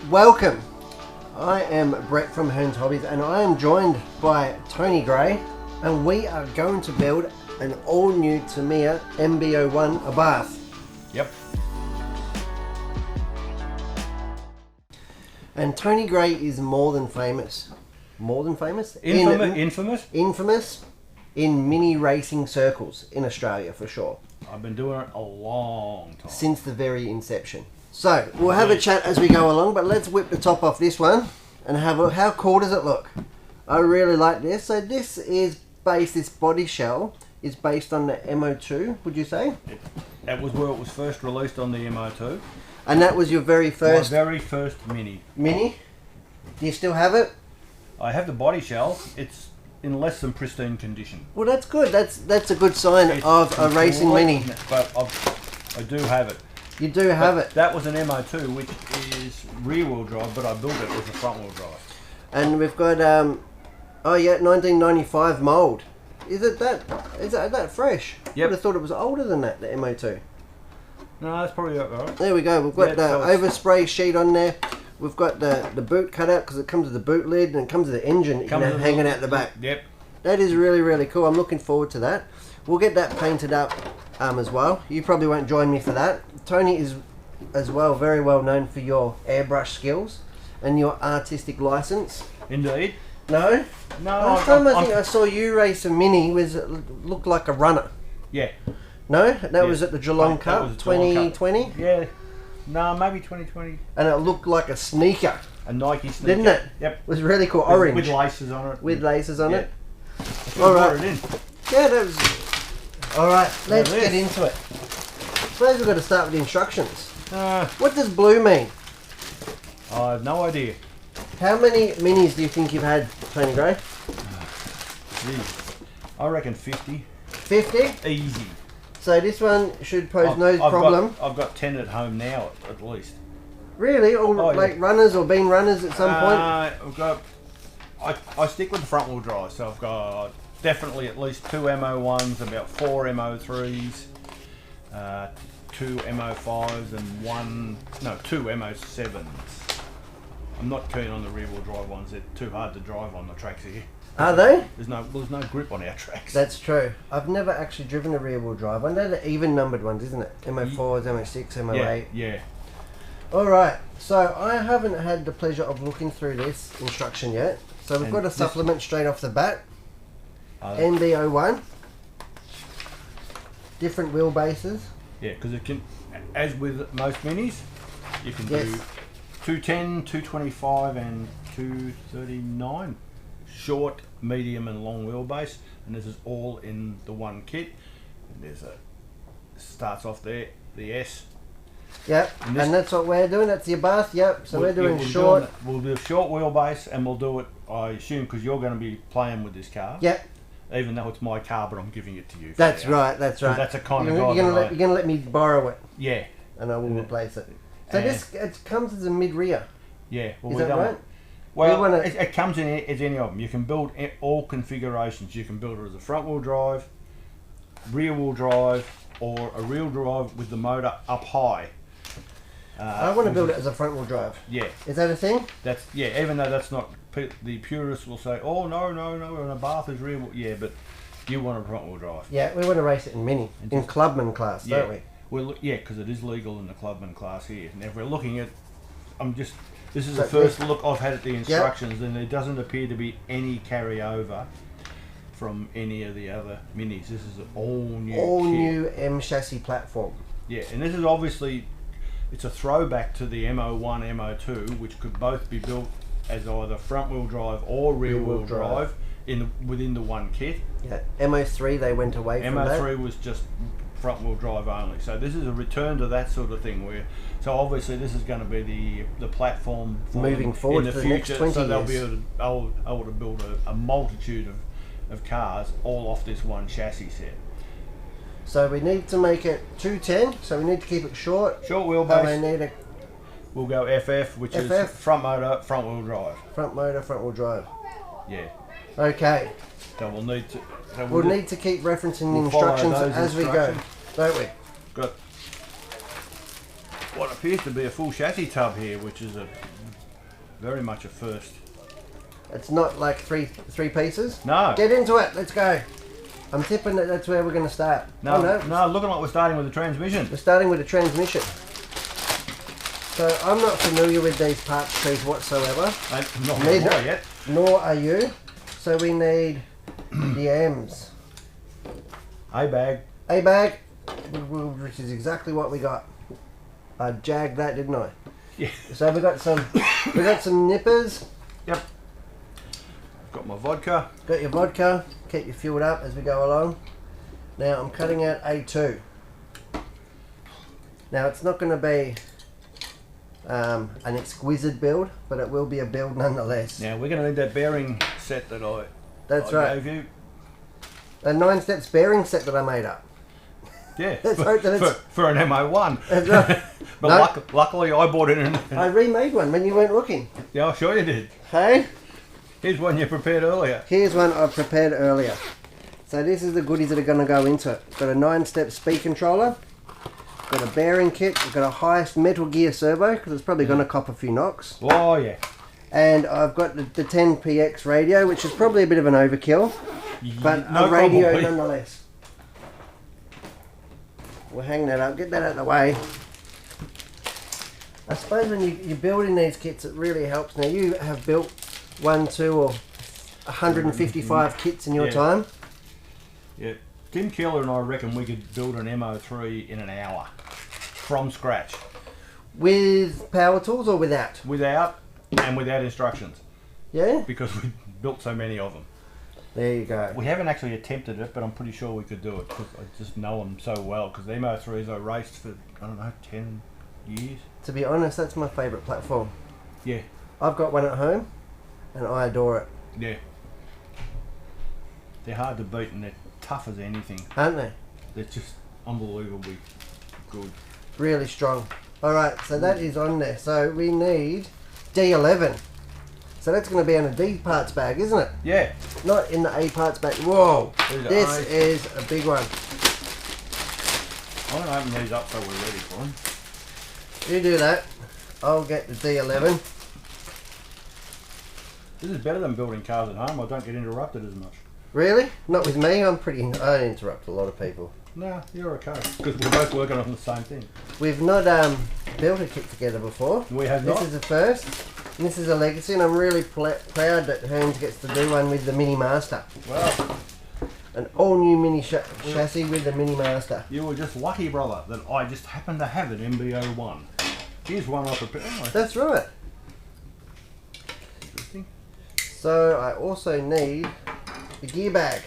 Welcome. I am Brett from Hearns Hobbies and I am joined by Tony Gray and we are going to build an all-new Tamiya MB-01 Abarth. Yep. And Tony Gray is more than famous. More than famous? Infamous in mini racing circles in Australia for sure. I've been doing it a long time. Since the very inception. So, we'll have a chat as we go along, but let's whip the top off this one and have a look. How cool does it look? I really like this. So this body shell is based on the MO2, would you say? That was where it was first released on the MO2. And that was your very first... My very first Mini. Mini? Do you still have it? I have the body shell. It's in less than pristine condition. Well, that's good. That's a good sign of a racing Mini. But I do have it. You do have it. That was an MO2, which is rear-wheel drive, but I built it with a front-wheel drive. And we've got, 1995 mould. Is that fresh? Yep. I would have thought it was older than that, the MO2. No, that's probably right. There we go. We've got the overspray sheet on there. We've got the boot cut out because it comes with the boot lid and it comes with the engine that you can have hanging out the back. Yep. That is really, really cool. I'm looking forward to that. We'll get that painted up as well. You probably won't join me for that. Tony is as well very well known for your airbrush skills and your artistic license. Indeed. No? No. Last time I think I saw you race a Mini looked like a runner. Yeah. No? That was at the Geelong Cup 2020? Yeah. No, maybe 2020. And it looked like a sneaker. A Nike sneaker. Didn't it? Yep. It was really cool. Orange. With laces on it. With laces on it. All right. Yeah, that was... Alright, let's get into it. I suppose we've got to start with the instructions. What does blue mean? I have no idea. How many Minis do you think you've had, Tony Gray? I reckon 50. 50? Easy. So this one should pose no problem. I've got 10 at home now, at least. Really? Or like runners or been runners at some point? I've got... I stick with the front wheel drive, so I've got definitely at least 2 MO1s, about 4 MO3s, 2 MO5s and 2 MO7s. I'm not keen on the rear wheel drive ones, they're too hard to drive on the tracks here. Are they? There's no grip on our tracks. That's true. I've never actually driven a rear wheel drive one. They're the even numbered ones, isn't it? MO4s, MO6, MO8. Yeah. Alright, so I haven't had the pleasure of looking through this instruction yet. So we've got a supplement straight off the bat. MB-01. Different wheelbases. Yeah, because it can, as with most Minis, you can do 210, 225 and 239. Short, medium and long wheelbase. And this is all in the one kit. And there's starts off there, the S. Yep, and that's what we're doing. That's the Abarth. Yep, so we're doing short. We'll do a short wheelbase, and we'll do it, I assume, because you're going to be playing with this car. Yep. Even though it's my car, but I'm giving it to you. That's right, that's right. That's a kind of guy. You're going to let me borrow it. Yeah. And I will replace it. So it comes as a mid-rear. Yeah. Well, is that right? Well, it comes in as any of them. You can build all configurations. You can build it as a front-wheel drive, rear-wheel drive, or a rear drive with the motor up high. I want to build it as a front wheel drive. Yeah. Is that a thing? That's even though that's not, the purists will say, oh no, an Abarth is rear wheel. Yeah, but you want a front wheel drive. Yeah, we want to race it in Mini, in Clubman class, don't we? Well, yeah, because it is legal in the Clubman class here. And if we're looking at, this is the first look I've had at the instructions, and there doesn't appear to be any carryover from any of the other Minis. This is an all-new M chassis platform. Yeah, and this is obviously... It's a throwback to the MO1, MO2, which could both be built as either front-wheel drive or rear-wheel drive within the one kit. Yeah, MO3 they went away from that. MO3 was just front-wheel drive only. So this is a return to that sort of thing. So obviously this is going to be the platform moving forward in the future. Next 20 so they'll years. be able to build a multitude of cars all off this one chassis set. So we need to make it 210, so we need to keep it short. Short wheelbase. And we need we'll go FF, which is front motor, front wheel drive. Front motor, front wheel drive. Yeah. Okay. So we'll need to... we'll need to keep referencing the instructions as we go, don't we? Got what appears to be a full chassis tub here, which is a very much a first. It's not like three pieces. No. Get into it. Let's go. I'm tipping that that's where we're going to start. No, oh, no, looking like we're starting with the transmission. We're starting with the transmission. So I'm not familiar with these parts trees whatsoever. Not Neither yet. Nor are you. So we need the M's. A-bag. A-bag, which is exactly what we got. I jagged that, didn't I? Yeah. So we got some nippers. Yep. I've got my vodka. Got your vodka. Keep you fueled up as we go along. Now I'm cutting out A2. Now it's not going to be an exquisite build, but it will be a build nonetheless. Now we're going to need that bearing set that I right. gave you. A 9-steps bearing set that I made up. Yeah, for an MO1. That's right. But No. luckily I bought it in. I remade one when you weren't looking. Yeah, I'm sure you did. Hey? Here's one you prepared earlier. Here's one I prepared earlier. So this is the goodies that are going to go into it. Got a 9-step speed controller. Got a bearing kit. We've got a highest Metal Gear servo because it's probably going to cop a few knocks. Oh yeah. And I've got the 10px radio, which is probably a bit of an overkill, but No a radio probably. nonetheless. We'll hang that up, get that out of the way. I suppose when you're building these kits, it really helps. Now you have built 1, 2 or 155 kits in your time. Yeah. Tim Keeler and I reckon we could build an MO3 in an hour from scratch. With power tools or without? Without instructions. Yeah? Because we built so many of them. There you go. We haven't actually attempted it, but I'm pretty sure we could do it because I just know them so well. Because the MO3s I raced for, I don't know, 10 years. To be honest, that's my favourite platform. Yeah. I've got one at home and I adore it. Yeah. They're hard to beat and they're tough as anything. Aren't they? They're just unbelievably good. Really strong. Alright, so that is on there. So we need D11. So that's going to be on a D parts bag, isn't it? Yeah. Not in the A parts bag. Whoa! This is a big one. I'm going to open these up so we're ready for them. You do that. I'll get the D11. This is better than building cars at home. I don't get interrupted as much. Really? Not with me. I interrupt a lot of people. No, you're okay. Because we're both working on the same thing. We've not built a kit together before. We have not. This is the first. And this is a legacy, and I'm really proud that Hearns gets to do one with the Mini Master. Well, an all new mini chassis with the Mini Master. You were just lucky, brother, that I just happened to have an MB-01. Here's one I prepared. Oh, that's right. Interesting. So I also need the gear bag.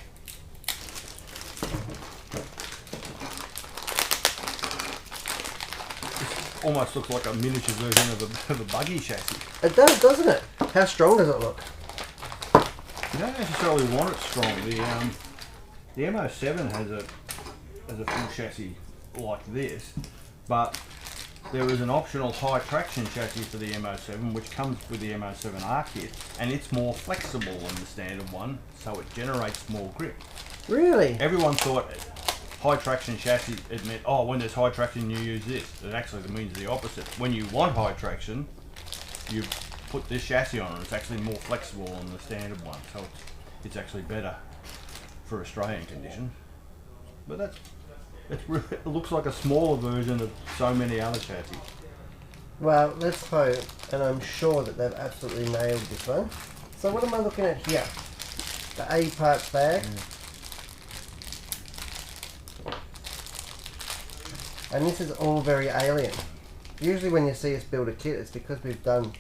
Almost looks like a miniature version of a buggy chassis. It does, doesn't it? How strong does it look? You don't necessarily want it strong. The MO7 has a full chassis like this, but there is an optional high traction chassis for the MO7 which comes with the MO7R kit, and it's more flexible than the standard one, so it generates more grip. Really? Everyone thought high traction chassis, it meant, oh, when there's high traction you use this. It actually means the opposite. When you want high traction, you put this chassis on and it's actually more flexible than the standard one, so it's actually better for Australian conditions. But it looks like a smaller version of so many other chassis. Well, let's hope, and I'm sure that they've absolutely nailed this one. So what am I looking at here? The A parts bag. And this is all very alien. Usually when you see us build a kit, it's because we've done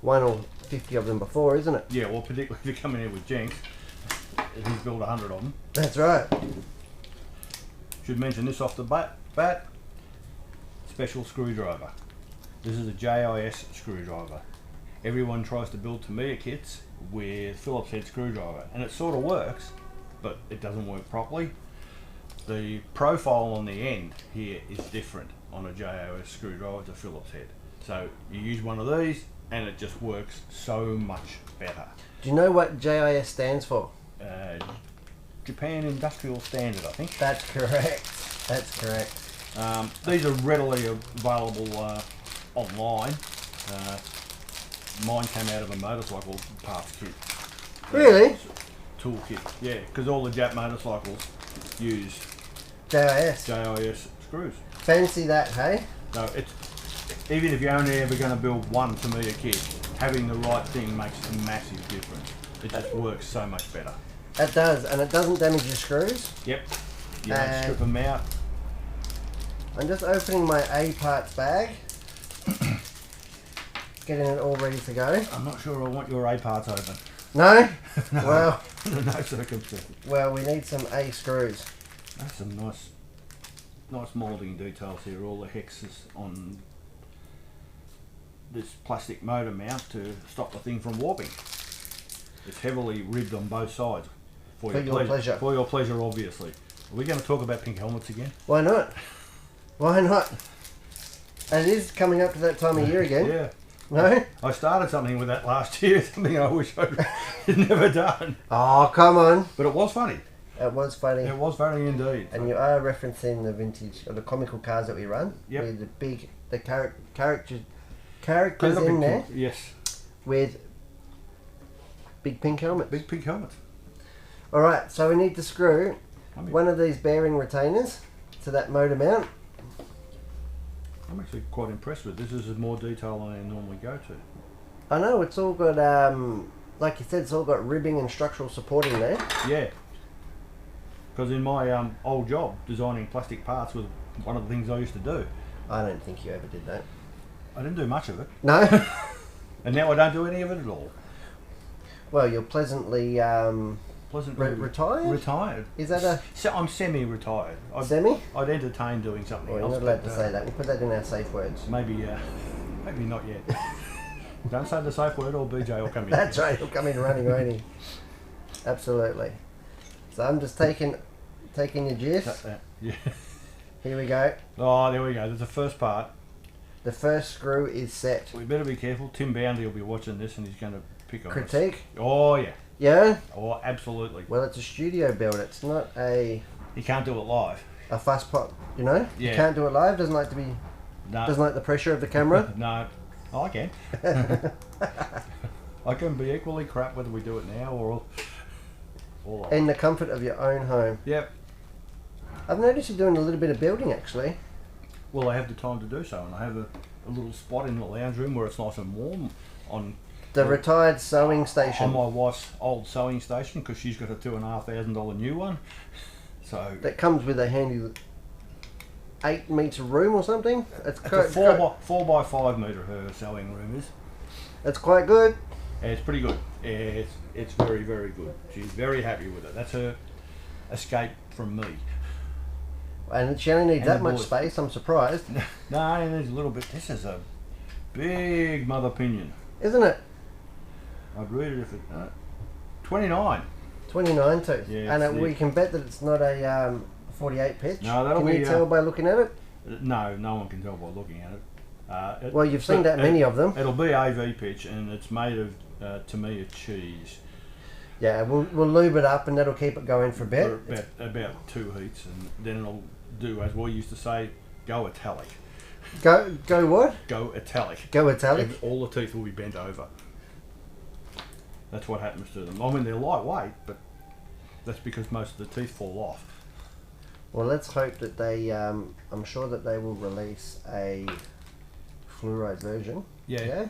1 or 50 of them before, isn't it? Yeah, well, particularly if you're coming in with Jenks, he's built 100 of them. That's right. Should mention this off the bat. Special screwdriver. This is a JIS screwdriver. Everyone tries to build Tamiya kits with Phillips head screwdriver, and it sort of works, but it doesn't work properly. The profile on the end here is different on a JIS screwdriver to Phillips head. So you use one of these and it just works so much better. Do you know what JIS stands for? Japan Industrial Standard, I think. That's correct. That's correct. These are readily available online. mine came out of a motorcycle parts kit. Really? Tool kit, yeah, because all the Jap motorcycles use JIS. JIS screws. Fancy that, hey? So it's, even if you're only ever going to build one Tamiya kit, having the right thing makes a massive difference. It just works so much better. It does, and it doesn't damage your screws. Yep. You don't strip them out. I'm just opening my A parts bag. Getting it all ready to go. I'm not sure I want your A parts open. No? No. Well, Under no circumstances. well, we need some A screws. That's some nice moulding details here. All the hexes on this plastic motor mount to stop the thing from warping. It's heavily ribbed on both sides. For your pleasure. For your pleasure, obviously. Are we going to talk about pink helmets again? Why not? Why not? And it is coming up to that time of year again. Yeah. No? I started something with that last year, something I wish I'd never done. Oh, come on. But it was funny. It was funny. It was funny indeed. And you are referencing the vintage, or the comical cars that we run. Yep. With the big, the characters in there. Yes. With big pink helmets. Big pink helmets. Alright, so we need to screw one of these bearing retainers to that motor mount. I'm actually quite impressed with this. This is more detail than I normally go to. I know, it's all got, like you said, it's all got ribbing and structural support in there. Yeah. Because in my old job, designing plastic parts was one of the things I used to do. I don't think you ever did that. I didn't do much of it. No? And now I don't do any of it at all. Well, you're pleasantly, retired? Retired. Is that a... So I'm semi-retired. Semi? I'd entertain doing something Well, else. you're not allowed to say that. We'll put that in our safe words. Maybe not yet. Don't say the safe word or BJ will come in. That's right, he'll come in running, won't he? Absolutely. So I'm just taking your gist. Yeah. Here we go. Oh, there we go. There's the first part. The first screw is set. We better be careful. Tim Boundy will be watching this and he's going to pick on Critique? us. Oh, yeah. Yeah? Oh, absolutely. Well, it's a studio build. It's not a You can't do it live. fuss pop, you know? Yeah. You can't do it live. Doesn't like to be... No. Doesn't like the pressure of the camera. No. Oh, I can. I can be equally crap whether we do it now or live. In the comfort of your own home. Yep. I've noticed you're doing a little bit of building, actually. Well, I have the time to do so, and I have a little spot in the lounge room where it's nice and warm on The retired sewing station. on my wife's old sewing station because she's got a $2,500 new one. So That comes with a handy 8 metre room or something. it's a 4 by 5 metre her sewing room is. It's quite good. It's pretty good. It's very, very good. She's very happy with it. That's her escape from me. And she only needs And that the much boys. space, I'm surprised. No, there's a little bit. This is a big mother pinion. Isn't it? I'd read it if it... 29. 29 tooth. Yeah, and it's we can bet that it's not a 48 pitch. No, that'll can be, you tell by looking at it? No one can tell by looking at it. Well, you've seen that many of them. It'll be AV pitch and it's made of Tamiya cheese. Yeah, we'll lube it up and that'll keep it going for a bit. For about 2 heats, and then it'll do, as we used to say, go italic. Go what? Go italic. Go italic? And all the teeth will be bent over. That's what happens to them. I mean, they're lightweight, but that's because most of the teeth fall off. Well, let's hope that they, I'm sure that they will release a fluoride version. Yeah.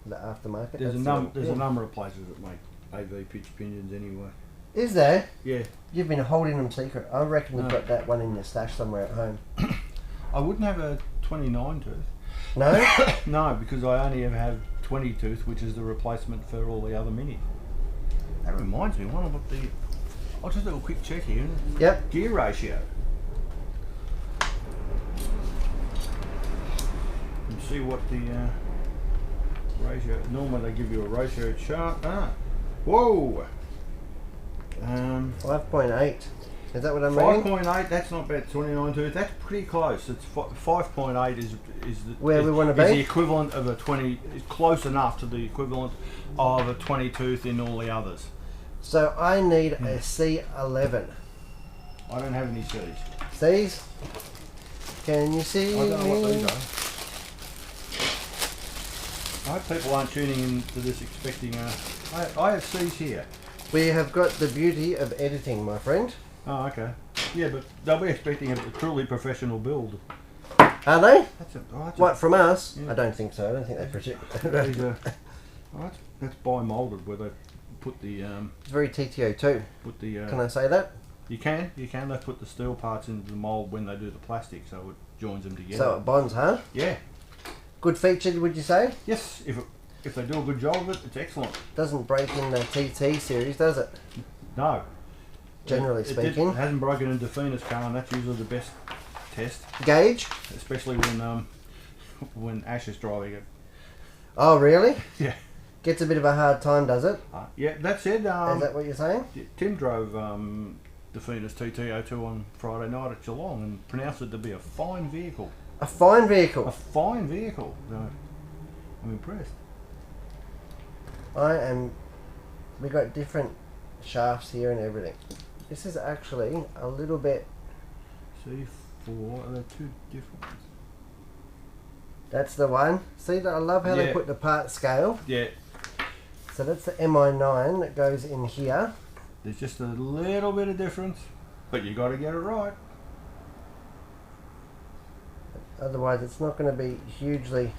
The aftermarket. There's a number of places that make AV pitch pinions anyway. Is there? Yeah. You've been holding them secret. I reckon you've No. got that one in your stash somewhere at home. I wouldn't have a 29 tooth. No? No, because I only ever have 20 tooth, which is the replacement for all the other mini. That reminds me, I'll just do a quick check here. Yep. Gear ratio. And see what the ratio. Normally they give you a ratio chart. Whoa. 5.8. Is that what I'm reading? 5.8. That's not bad. 29 tooth. That's pretty close. It's 5.8 is where we want to be. Is the equivalent of a 20. Is close enough to the equivalent of a 20 tooth in all the others. So I need a C11. I don't have any C's. C's? Can you see I don't know what me? these are. I hope people aren't tuning into this expecting IFCs here. We have got the beauty of editing, my friend. Oh, okay. Yeah, but they'll be expecting a truly professional build. Are they? That's What, from us? Yeah. I don't think so. I don't think they project. That's bi-molded where they put the It's very TTO too. Can I say that? You can. They put the steel parts into the mould when they do the plastic, so it joins them together. So it bonds, huh? Yeah. Good feature, would you say? Yes. If they do a good job of it, it's excellent. Doesn't break in the TT series, does it? No. Generally speaking. It hasn't broken in Defina's car, and that's usually the best test. Gauge? Especially when Ash is driving it. Oh, really? Yeah. Gets a bit of a hard time, does it? Yeah, that said, Is that what you're saying? Tim drove Defina's TT02 on Friday night at Geelong and pronounced it to be a fine vehicle. A fine vehicle? A fine vehicle. So, I'm impressed. We got different shafts here and everything. This is actually a little bit... C4, are there two different ones? That's the one. See, I love how they put the part scale. Yeah. So that's the MI9 that goes in here. There's just a little bit of difference, but you got to get it right. Otherwise, it's not going to be hugely...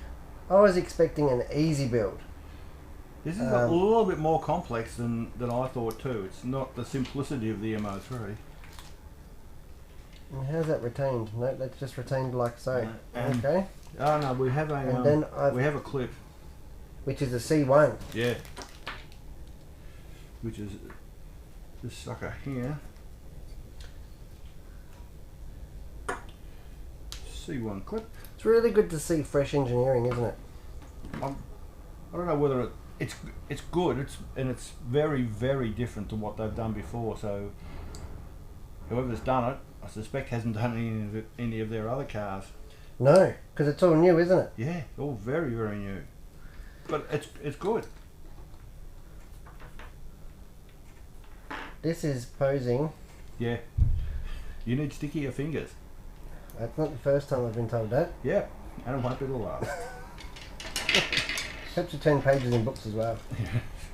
I was expecting an easy build. This is a little bit more complex than I thought too. It's not the simplicity of the MO3. And how's that retained? No, that's just retained like so. Okay. Oh no, we have a clip. Which is a C1. Yeah. Which is this sucker here. C1 clip. It's really good to see fresh engineering, isn't it? I don't know whether it's good. It's very, very different to what they've done before. So whoever's done it, I suspect hasn't done any of their other cars. No, because it's all new, isn't it? Yeah, all very, very new. But it's good. This is posing. Yeah. You need stickier fingers. That's not the first time I've been told that. Yeah, and it won't be the last. Helps you turn pages in books as well,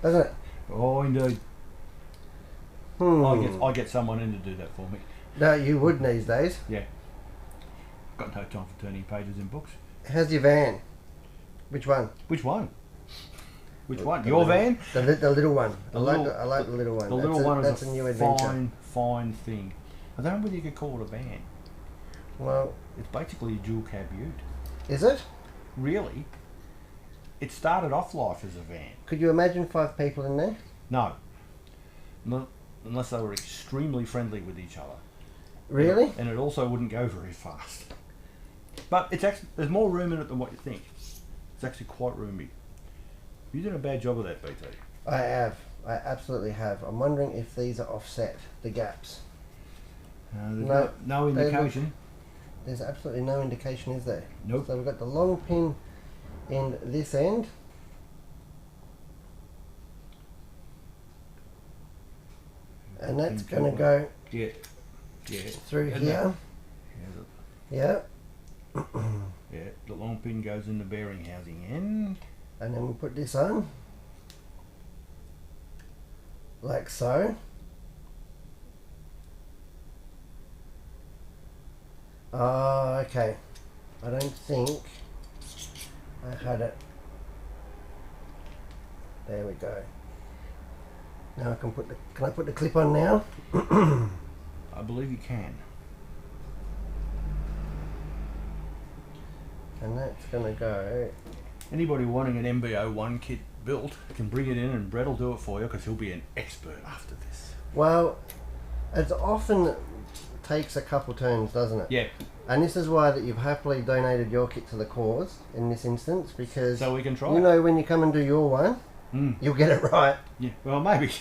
doesn't it? Oh, indeed. I get someone in to do that for me. No, you would these days. Yeah. Got no time for turning pages in books. How's your van? Which one? Which one? Which one? Your van? The little one. I like the little one. The little one that's is a new adventure. fine thing. I don't know whether you could call it a van. Well, it's basically a dual cab ute. Is it? Really? It started off life as a van. Could you imagine 5 people in there? No. Unless they were extremely friendly with each other. Really? And it also wouldn't go very fast. But it's actually, there's more room in it than what you think. It's actually quite roomy. You did a bad job of that, BT. I have. I absolutely have. I'm wondering if these are offset, the gaps. No indication. There's absolutely no indication, is there? Nope. So we've got the long pin in this end. And that's going to go through here. Yeah. Yeah, the long pin goes in the bearing housing end. And then we'll put this on. Like so. Oh, okay. I don't think I had it. There we go. Now I can I put the clip on now? I believe you can. And that's gonna go. Anybody wanting an MB-01 kit built can bring it in and Brett will do it for you because he'll be an expert after this. Well, it often takes a couple turns, doesn't it? Yeah. And this is why that you've happily donated your kit to the cause in this instance, because so we can try. You know, when you come and do your one, you'll get it right. Yeah. Well, maybe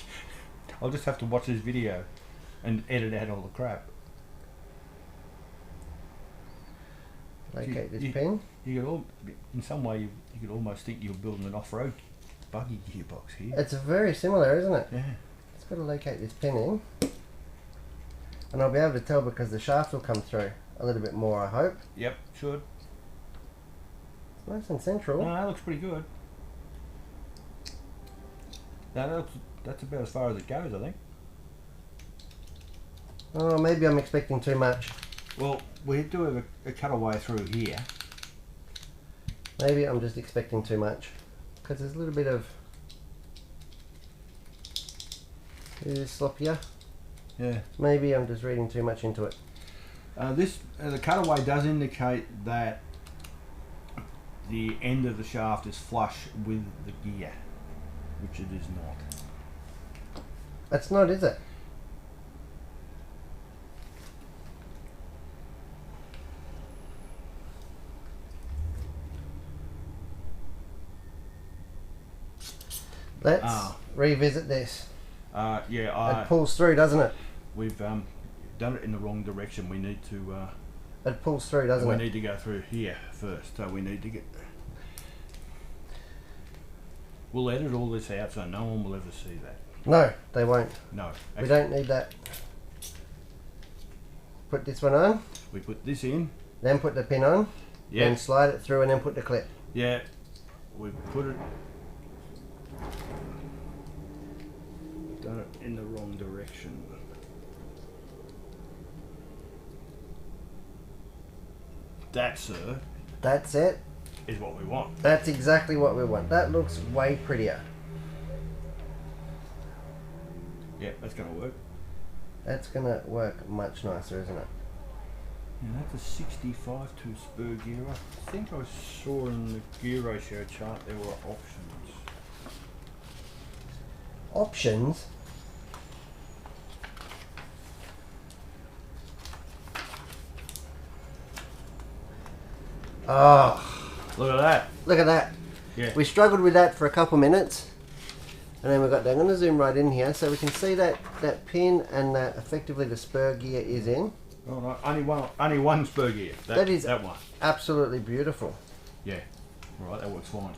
I'll just have to watch this video and edit out all the crap. Locate this pin. You could in some way, you could almost think you're building an off-road buggy gearbox here. It's very similar, isn't it? Yeah. Just got to locate this pin in. And I'll be able to tell because the shaft will come through a little bit more, I hope. Yep, should. It's nice and central. No, that looks pretty good. That's about as far as it goes, I think. Oh, maybe I'm expecting too much. Well, we do have a cutaway through here. Maybe I'm just expecting too much. Because there's a little bit of... Is this sloppier? Yeah. Maybe I'm just reading too much into it. The cutaway does indicate that the end of the shaft is flush with the gear, which it is not. It's not, is it? Let's revisit this. Yeah, It pulls through, doesn't it? we've done it in the wrong direction. We need to. It pulls through, doesn't we it? need to go through here first. So we need to get. We'll edit all this out so no one will ever see that. No, they won't. No. We don't need that. Put this one on, We put this in. then put the pin on, Yeah. then slide it through and then put the clip. Yeah. We put it. Done it in the wrong direction. That, sir, That's it. is what we want. That's exactly what we want. That looks way prettier. Yeah, that's going to work. That's gonna work much nicer, isn't it? Yeah, that's a 65 to Spur gear. I think I saw in the gear ratio chart there were options. Options. Oh, Look at that. look at that. Yeah. We struggled with that for a couple minutes. And then we got that. I'm going to zoom right in here so we can see that pin and that effectively the spur gear is in. Oh, no, only one Spur gear. That is that one. absolutely beautiful. Yeah. Right, that works fine.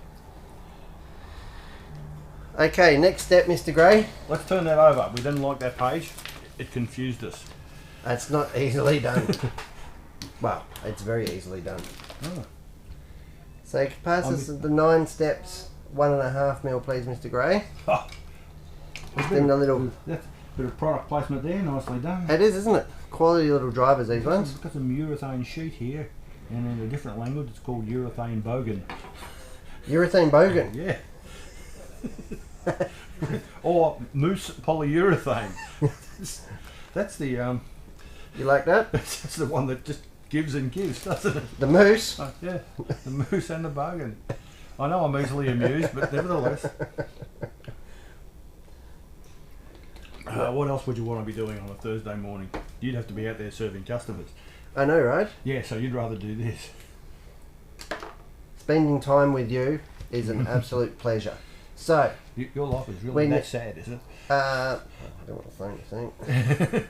Okay, next step, Mr. Gray. Let's turn that over. We didn't like that page. It confused us. That's not easily done. Well, it's very easily done. Oh. So pass us the 9 steps, 1.5 mil, please, Mr. Gray. Oh. Then the little. That's a bit of product placement there. Nicely done. It is, isn't it? Quality little drivers, these ones. It's got some urethane sheet here, and in a different language, it's called urethane bogan. Urethane bogan. Yeah. Or moose polyurethane. That's the You like that? that's the one that just gives and gives, doesn't it? The moose. Yeah, the moose and the bogan. I know I'm easily amused, but nevertheless. What else would you want to be doing on a Thursday morning? You'd have to be out there serving customers. I know, right? Yeah, so you'd rather do this. Spending time with you is an absolute pleasure. So, Your life is really When- that sad, is it? I don't want to say anything.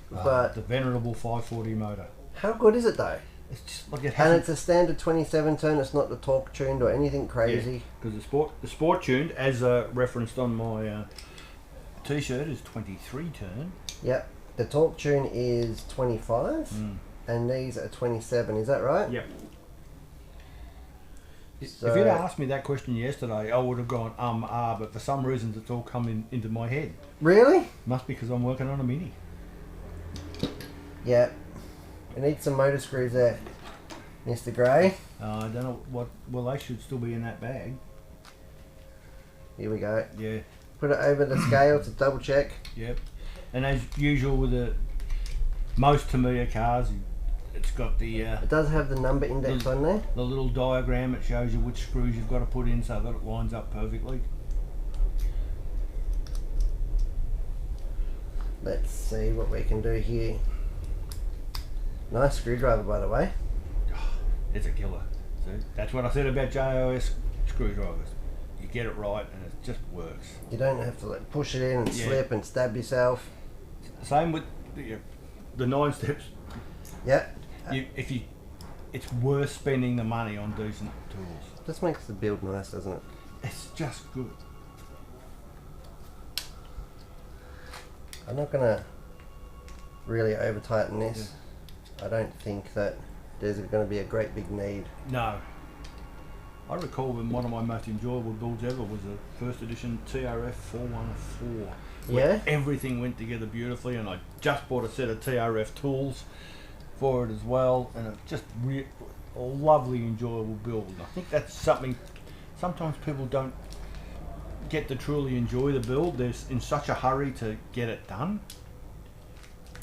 But The venerable 540 motor. how good is it though? It's just like it And hasn't. it's a standard 27 turn. It's not the torque tuned or anything crazy. Because the sport tuned, as referenced on my t-shirt, is 23 turn. Yep. The torque tune is 25, and these are 27. Is that right? Yep. So- If you'd asked me that question yesterday, I would have gone but for some reason it's all come into my head. Really? Must be because I'm working on a Mini. Yeah. We need some motor screws there, Mr. Gray. I don't know what. Well, they should still be in that bag. Here we go. Yeah. Put it over the scale to double check. Yep. And as usual with most Tamiya cars, it's got the It does have the number index on there. the little diagram. It shows you which screws you've got to put in so that it lines up perfectly. Let's see what we can do here. Nice screwdriver, by the way. It's a killer. See? That's what I said about JOS screwdrivers. You get it right and it just works. You don't have to like push it in and Yeah. slip and stab yourself. Same with the 9 steps. Yep. It's worth spending the money on decent tools. Just makes the build nice, doesn't it? It's just good. I'm not gonna really over tighten this. I don't think that there's going to be a great big need. No. I recall when one of my most enjoyable builds ever was a first edition TRF 414. Yeah? Everything went together beautifully, and I just bought a set of TRF tools for it as well, and it just a lovely, enjoyable build. And I think that's something sometimes people don't get to truly enjoy the build. They're in such a hurry to get it done.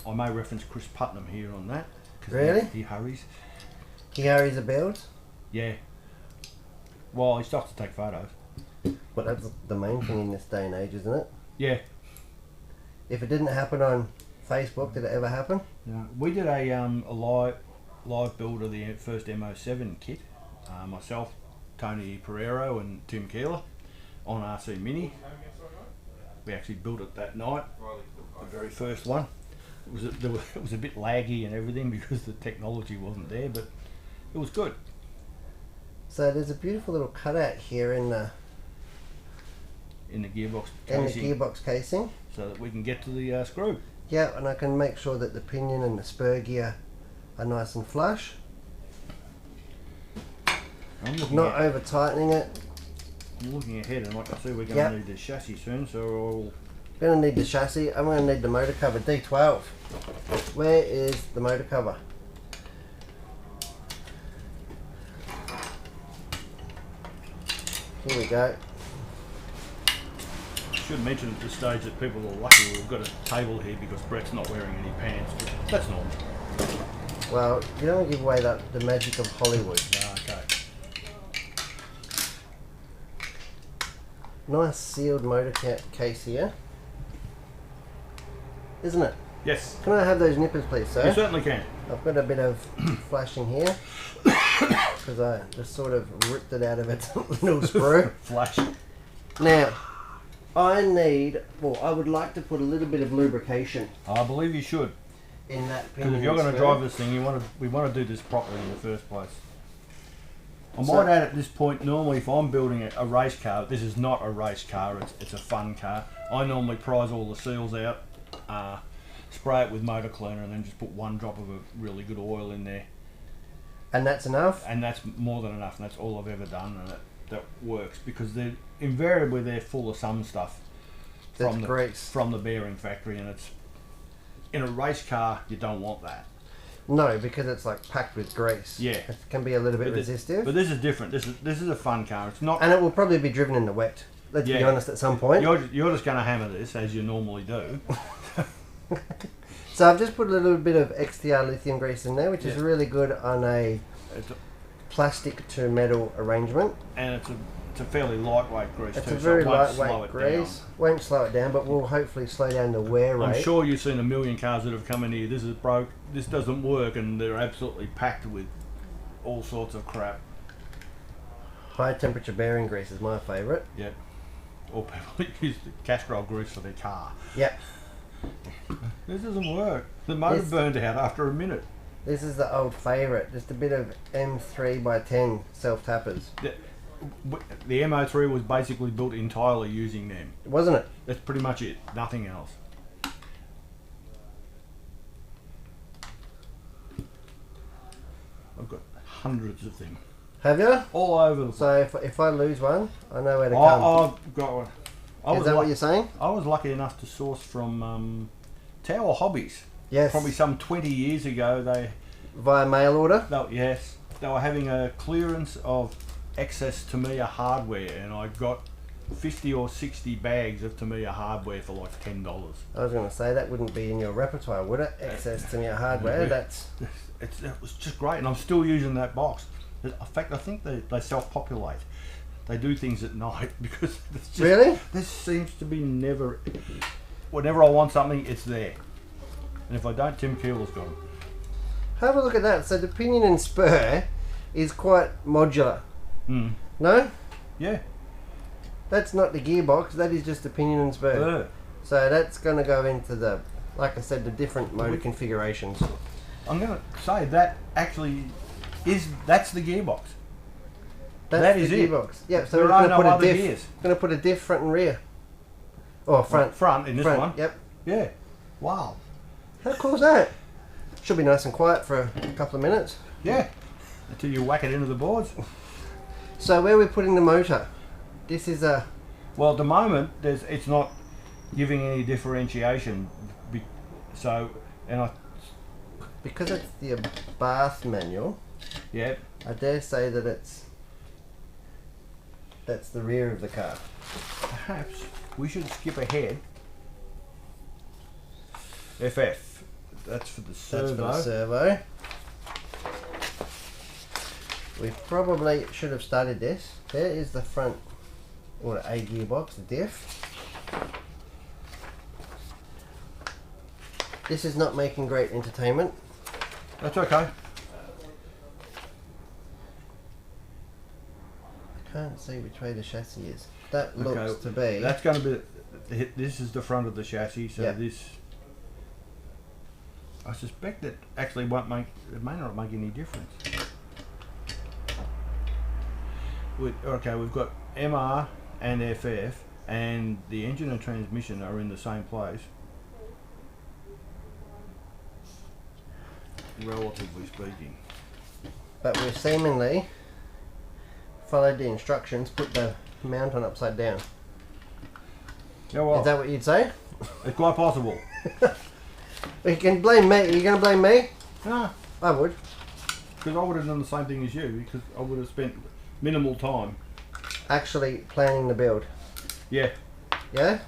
I may reference Chris Putnam here on that. Really? He hurries. He hurries a build? Yeah. Well, he stops to take photos. But that's the main thing in this day and age, isn't it? Yeah. If it didn't happen on Facebook, did it ever happen? No. We did a live build of the first MO7 kit. Myself, Tony Pereiro and Tim Keeler on RC Mini. We actually built it that night, the very first one. It was a bit laggy and everything because the technology wasn't there, but it was good. So there's a beautiful little cutout here in the gearbox casing. So that we can get to the screw. Yeah, and I can make sure that the pinion and the spur gear are nice and flush. Not over tightening it. I'm looking ahead, and like I said, we're going to need the chassis soon, so I'll... Going to need the chassis. I'm going to need the motor cover. D12. Where is the motor cover? Here we go. I should mention at this stage that people are lucky we've got a table here because Brett's not wearing any pants, but that's normal. Well, you don't want to give away the magic of Hollywood. Okay. Nice sealed motor case here. Isn't it? Yes. Can I have those nippers, please, sir? You certainly can. I've got a bit of flashing here because I just sort of ripped it out of its little sprue. Flash. Now, I would like to put a little bit of lubrication I believe you should. in that pinion. Because if you're going to drive this thing, we want to do this properly in the first place. I might add at this point, normally if I'm building a race car, this is not a race car, it's a fun car. I normally prise all the seals out, spray it with motor cleaner, and then just put one drop of a really good oil in there. And that's enough? And that's more than enough, and that's all I've ever done, and that works, because they're full of some stuff from the bearing factory, and it's in a race car you don't want that. No, because it's like packed with grease. Yeah, it can be a little bit resistive. But this is different. This is a fun car. It's not, and it will probably be driven in the wet. Let's be honest. At some point, you're just going to hammer this as you normally do. So I've just put a little bit of XTR lithium grease in there, which is really good on a plastic to metal arrangement. And it's a fairly lightweight grease it's too. It's a very so lightweight grease. Won't slow it down, but will hopefully slow down the wear rate. I'm sure you've seen a million cars that have come in here. This is broke. This doesn't work, and they're absolutely packed with all sorts of crap. High temperature bearing grease is my favourite. Yep. Or people use the Castrol grease for their car. Yep. This doesn't work. The motor burned out after a minute. This is the old favourite. Just a bit of M3x10 self-tappers. The MO3 was basically built entirely using them. Wasn't it? That's pretty much it. Nothing else. I've got hundreds of them. Have you? All over the place. So if I lose one, I know where to come. I've got one. Is that what you're saying? I was lucky enough to source from Tower Hobbies. Yes. Probably some 20 years ago. Via mail order? Yes. They were having a clearance of excess Tamiya hardware, and I got 50 or 60 bags of Tamiya hardware for like $10. I was going to say, that wouldn't be in your repertoire, would it? Excess Tamiya hardware, It was just great, and I'm still using that box. In fact, I think they self-populate. They do things at night because it's just, really? This seems to be never... Whenever I want something, it's there. And if I don't, Tim Keeler's got them. Have a look at that. So the pinion and spur is quite modular. Mm. No? Yeah. That's not the gearbox, that is just the pinion and spur. Yeah. So that's going to go into the, like I said, the different motor configurations. I'm going to say that actually that's the gearbox. That is the gearbox. Yeah, so we're Gears. Going to put a diff front and rear. Or front. Front in this one. Yep. Yeah. Wow. How cool is that? Should be nice and quiet for a couple of minutes. Yeah. Until you whack it into the boards. So where are we putting the motor? This is a... Well, at the moment, it's not giving any differentiation. Because it's the Abarth manual, Yeah. I dare say that that's the rear of the car. Perhaps we should skip ahead. FF. That's for the servo. That's for the servo. We probably should have started this. There is the front, or A gearbox, the diff. This is not making great entertainment. That's okay. I can't see which way the chassis is. That looks to be... That's going to be... This is the front of the chassis, so this... I suspect it actually won't make... It may not make any difference. Okay, we've got MR and FF, and the engine and transmission are in the same place. Relatively speaking. But we've seemingly followed the instructions, put the mount on upside down. Yeah, well, is that what you'd say? It's quite possible. You can blame me. Are you going to blame me? No. I would. Because I would have done the same thing as you, because I would have spent minimal time. Actually planning the build. Yeah. Yeah?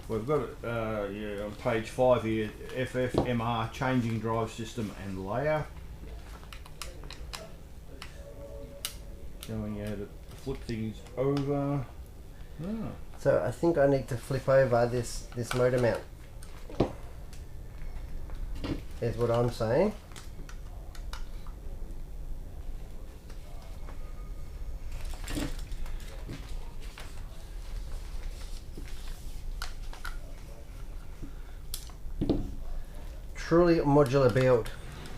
We've got on page 5 here, FFMR changing drive system and layout. Showing you how to flip things over. Ah. So I think I need to flip over this motor mount. Is what I'm saying. Truly modular build.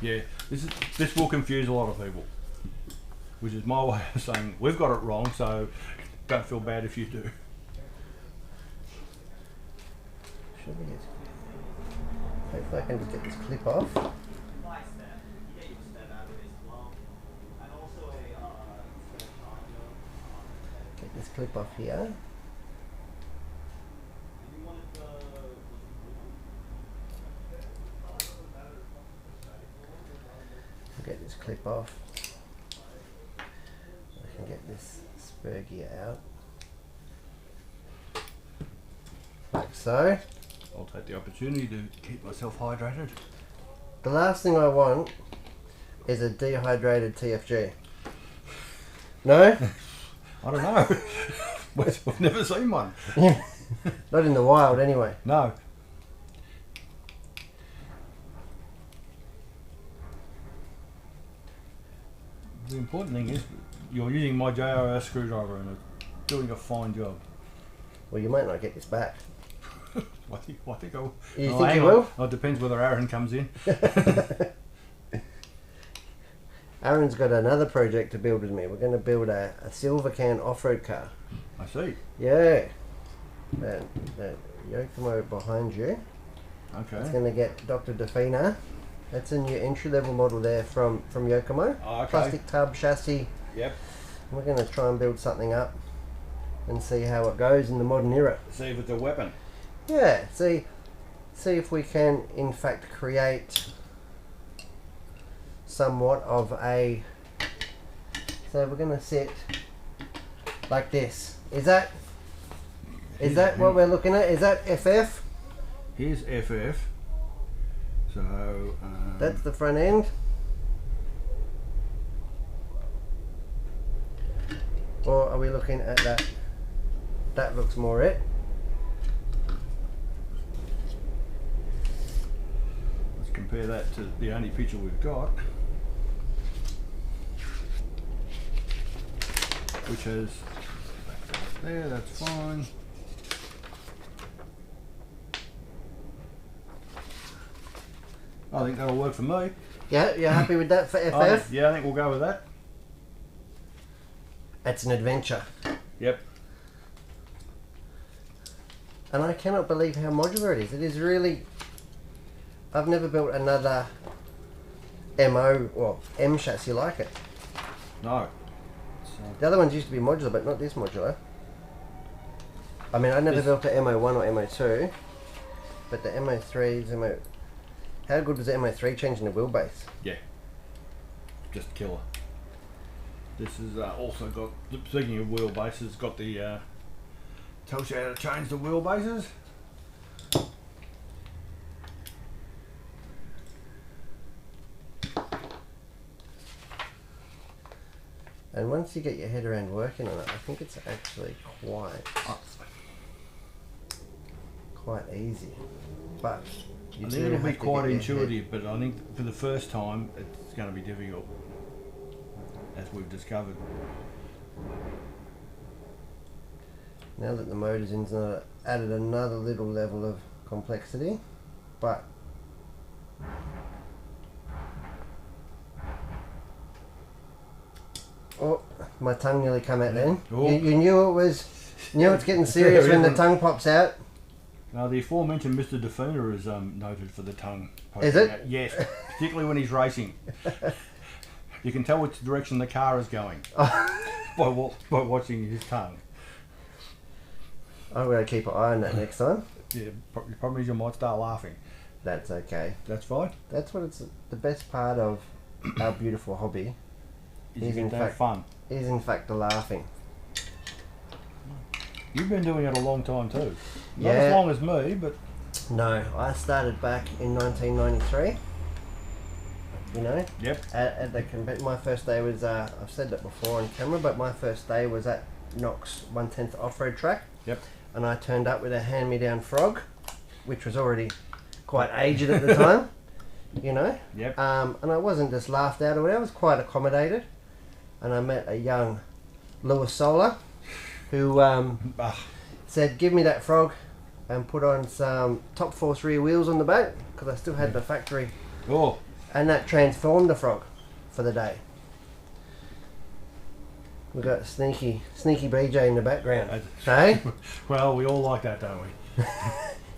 Yeah, this will confuse a lot of people, which is my way of saying we've got it wrong, so don't feel bad if you do. Should we hopefully I can just get this clip off. Get this clip off here. Get this clip off. I can get this spur gear out. Like so. I'll take the opportunity to keep myself hydrated. The last thing I want is a dehydrated TFG. No? I don't know. We've never seen one. Not in the wild anyway. No. The important thing is you're using my JRS screwdriver and it's doing a fine job. Well, you might not get this back. I think I will. You think you will? Oh, it depends whether Aaron comes in. Aaron's got another project to build with me. We're going to build a silver can off-road car. I see. Yeah. That Yokomo behind you. Okay. It's going to get Dr. Defina. That's a new entry-level model there from Yokomo. Oh, okay. Plastic tub chassis. Yep. We're going to try and build something up and see how it goes in the modern era. See if it's a weapon. Yeah, see if we can in fact create somewhat of a... So we're going to sit like this. Is that what we're looking at? Is that FF? Here's FF. So that's the front end. Or are we looking at that? That looks more it. Let's compare that to the only picture we've got, which has there. That's fine. I think that'll work for me. Yeah, you're happy with that for FF? I think we'll go with that. It's an adventure. Yep. And I cannot believe how modular it is. It is really... I've never built another MO or M chassis like it. No. The other ones used to be modular, but not this modular. I mean, I never built the MO1 or MO2, but the MO3s, how good was the MO3 changing the wheelbase? Yeah. Just killer. This has also got, speaking of wheelbases, got the, tells you how to change the wheelbases. And once you get your head around working on it, I think it's actually quite easy. But I think it'll be quite intuitive, but I think for the first time it's going to be difficult, as we've discovered. Now that the motor's in, it's added another little level of complexity, but oh, my tongue nearly come out then. Oh. You knew it's getting serious when the tongue pops out. Now the aforementioned Mr. Defuna is noted for the tongue. Is it? Out. Yes, particularly when he's racing. You can tell which direction the car is going by watching his tongue. I'm going to keep an eye on that next time. Yeah, the problem is you might start laughing. That's okay. That's fine. That's what it's the best part of our beautiful hobby. Is in fact fun. Is in fact the laughing. You've been doing it a long time too. Yeah. Not as long as me, but no, I started back in 1993. You know. Yep. At the my first day was I've said that before on camera, but my first day was at Knox 1/10 off-road track. Yep. And I turned up with a hand-me-down frog, which was already quite aged at the time. You know. Yep. And I wasn't just laughed out of it. I was quite accommodated. And I met a young Lewis Solar who said, give me that frog and put on some Top Force rear wheels on the back because I still had the factory. Oh. And that transformed the frog for the day. We got sneaky BJ in the background. Hey? Well, we all like that, don't we?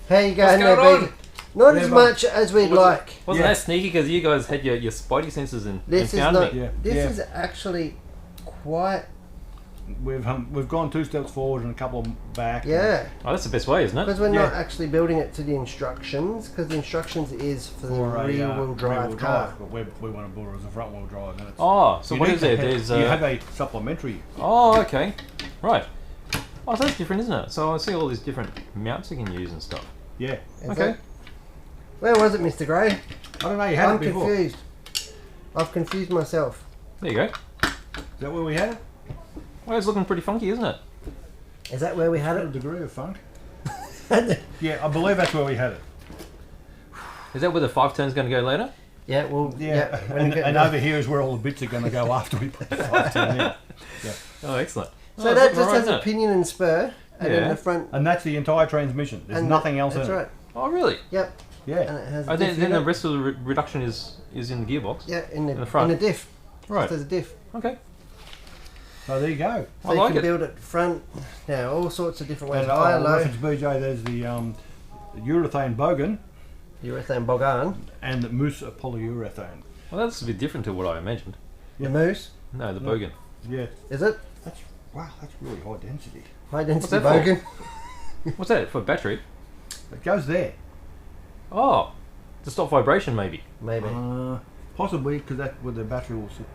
How you going there, BJ? Not Yeah, as much as we'd like. Wasn't that sneaky because you guys had your spidey sensors in? This is found not. me. This is actually quite. We've gone 2 steps forward and a couple back. Yeah. Oh, that's the best way, isn't it? Because we're not actually building it to the instructions. Because the instructions is for the rear-wheel drive car. But we want to build it as a front-wheel drive. And it's, Oh, so what is there? There's you have a supplementary. Oh, okay, right. Oh, so that's different, isn't it? So I see all these different mounts you can use and stuff. Yeah. Okay. Where was it, Mr. Gray? I don't know. You had I'm it before. confused. I've confused myself. There you go. Is that where we had it? Well, it's looking pretty funky, isn't it? Is that where we had A it? degree of funk. Yeah, I believe that's where we had it. Is that where the 5 turn's going to go later? Yeah, well, Yeah. And over here is where all the bits are going to go after we put the 510 in. Yeah. Oh, excellent. So Oh, that it's just right, has isn't a it? pinion and spur, and then Yeah. the front. And that's the entire transmission. There's nothing else in That's it. right. Oh, really? Yep. Yeah. And it has. Oh, A diff then in the it. rest of the reduction is in the gearbox? Yeah, in the front. in the diff. Right. There's a diff. Okay. So there you go. So I you like can it. build it front. Now all sorts of different ways. And High, I'll low, reference BJ, there's the urethane bogan urethane bogan, and the mousse polyurethane. Well, that's a bit different to what I imagined. the moose. No, the bogan. Yeah. Is it Wow, that's really high density. high density that for? bogan? What's that, for battery? It goes there. Oh, to stop vibration maybe. Maybe. Possibly, because that's where the battery will sit.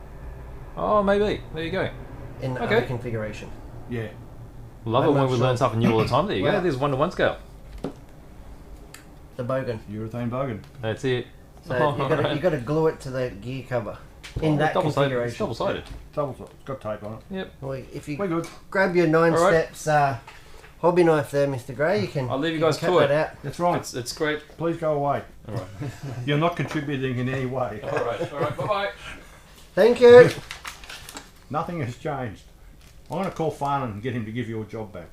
Oh, maybe. There you go. In the Okay. other configuration. Yeah. Love I'm it when not we sure. learn something new all the time. There you Well- go. There's 1-to-1 scale. The bogan. Urethane bogan. That's it. So Oh, you got right. to glue it to the gear cover in that double-sided. configuration. It's double-sided. It's got tape on it. Yep. Well, if you We're good. grab your 9 All right. steps hobby knife there, Mr. Gray, you can. I'll leave you can guys cut to it. that out. That's right. It's great. Please go away. All right. You're not contributing in any way. All right. All right. Bye-bye. Thank you. Nothing has changed. I'm going to call Farnan and get him to give you a job back.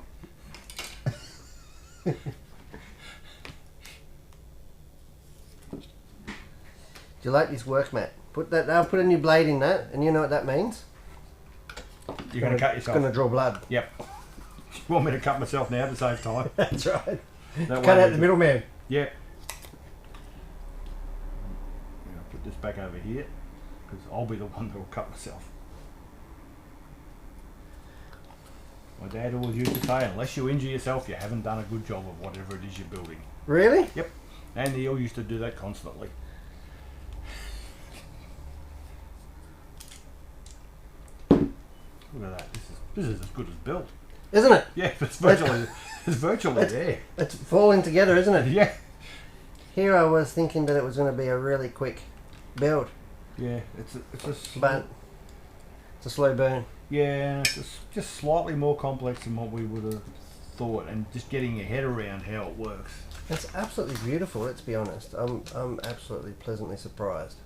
Do you like this work mat? I'll put a new blade in that, and you know what that means? You're going to cut It's yourself. going to draw blood. Yep. You want me to cut myself now to save time? That's right. That Cut way out we the do- middleman. Yep. Put this back over here. because I'll be the one that will cut myself. My dad always used to say, unless you injure yourself, you haven't done a good job of whatever it is you're building. Really? Yep. And he all used to do that constantly. Look at that. This is as good as built. Isn't it? Yeah, it's virtually there. It's falling together, isn't it? Yeah. Here I was thinking that it was going to be a really quick build. Yeah, it's But it's a slow burn. yeah, it's just slightly more complex than what we would have thought, and just getting your head around how it works. It's absolutely beautiful, let's be honest. I'm absolutely pleasantly surprised.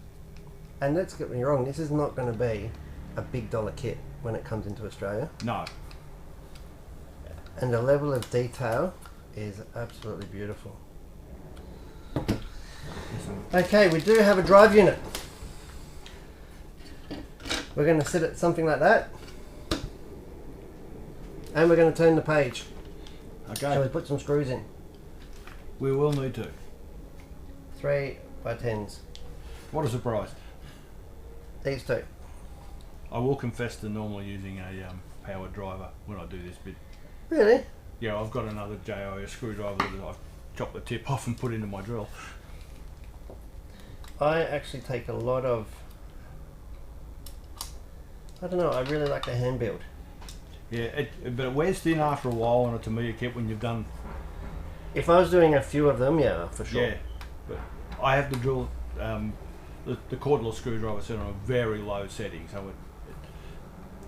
And let's get me wrong, this is not going to be a big dollar kit when it comes into Australia. No. And the level of detail is absolutely beautiful. Okay, we do have a drive unit. We're going to sit it something like that. And we're going to turn the page. Okay. So we put some screws in. We will need to. 3x10s. What a surprise. These two. I will confess to normally using a power driver when I do this bit. Really? Yeah, I've got another JIS screwdriver that I've chopped the tip off and put into my drill. I actually take a lot of... I don't know, I really like the hand build. Yeah, but it wears thin after a while on a Tamiya kit when you've done... If I was doing a few of them, yeah, for sure. Yeah, but I have to drill the cordless screwdriver set on a very low setting, so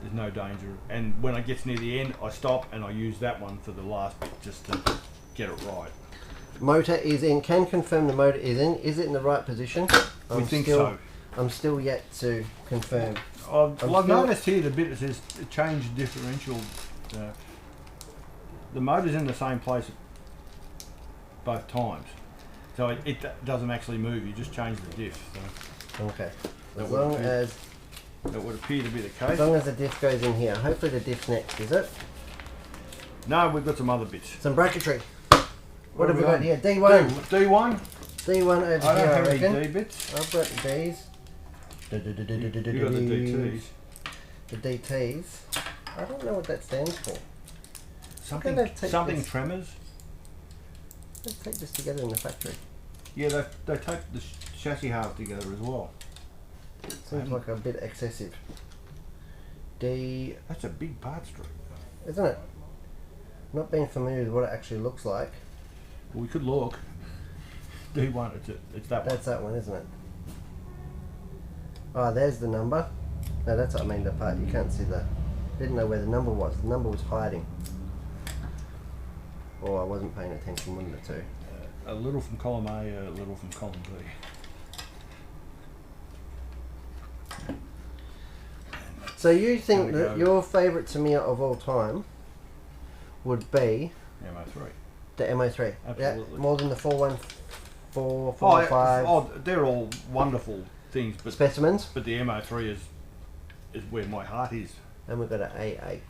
there's no danger. And when it gets near the end, I stop and I use that one for the last bit just to get it right. Motor is in. Can confirm the motor is in. Is it in the right position? We think so. I'm still yet to confirm. I've noticed here the bit that says change differential. The motor's in the same place both times, so it doesn't actually move. You just change the diff. So Okay. That As would long appear- as that would appear to be the as case. long as the diff goes in here. Hopefully the diff's next, is it? No, we've got some other bits. Some bracketry. What have we got? got here? D1. D1. D1 over I here, don't I have any reckon. D bits. I've got Ds. You got the DTs. The DTs. I don't know what that stands for. Something let's take this. tremors. Let's take this together in the factory. Yeah, they tape the chassis halves together as well. Seems like a bit excessive. D, That's a big part street. isn't it? Not being familiar with what it actually looks like. Well, we could look. D1, it's that one. That's that one, isn't it? Oh, there's the number. No, that's what I mean, the part. You can't see the... Didn't know where the number was. The number was hiding. Or I wasn't paying attention, one of the two. A little from column A, a little from column B. So you think There we that go. your favourite Tamiya of all time would be MO3. the MO3? Absolutely. Yeah, more than the 414, 415 Oh, they're all wonderful things, but specimens? the MO3 is where my heart is. And we've got an A8.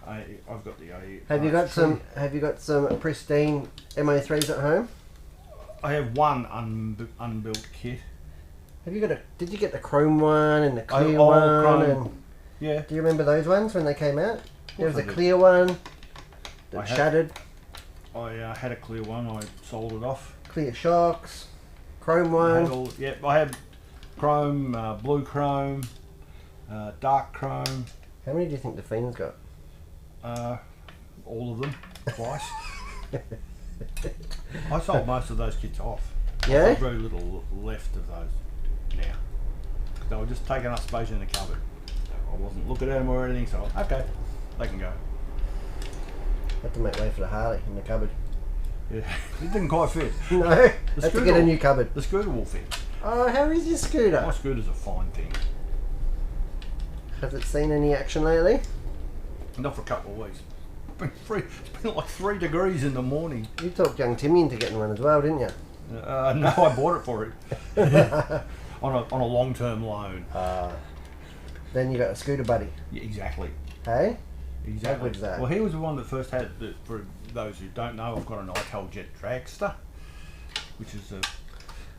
I've got the A. Have you got some? Have you got some pristine MO3s at home? I have one unbuilt kit. Have you got a? Did you get the chrome one and the clear all one? chrome. And Yeah. do you remember those ones when they came out? There was I a do. clear one I that had- shattered. I had a clear one. I sold it off. Clear shocks, chrome I had one. I had chrome, blue chrome, dark chrome, How many do you think the Fiend's got? all of them, twice. I sold most of those kits off. I've Yeah. got very little left of those now. They were just taking up space in the cupboard. I wasn't looking at them or anything, so okay, they can go. Had to make way for the Harley in the cupboard. Yeah, it didn't quite fit. No, had to scooter get a will- new cupboard. The scooter will fit. Oh, how is your My scooter? scooter's a fine thing. Has it seen any action lately? Not for a couple of weeks. It's been like 3 degrees in the morning. You talked young Timmy into getting one as well, didn't you? No, I bought it for it on a long-term loan. Then you got a scooter buddy. Yeah, exactly. Hey? Exactly. How good's that? Well, he was the one that first had it. For those who don't know, I've got an ITEL Jet Dragster, which is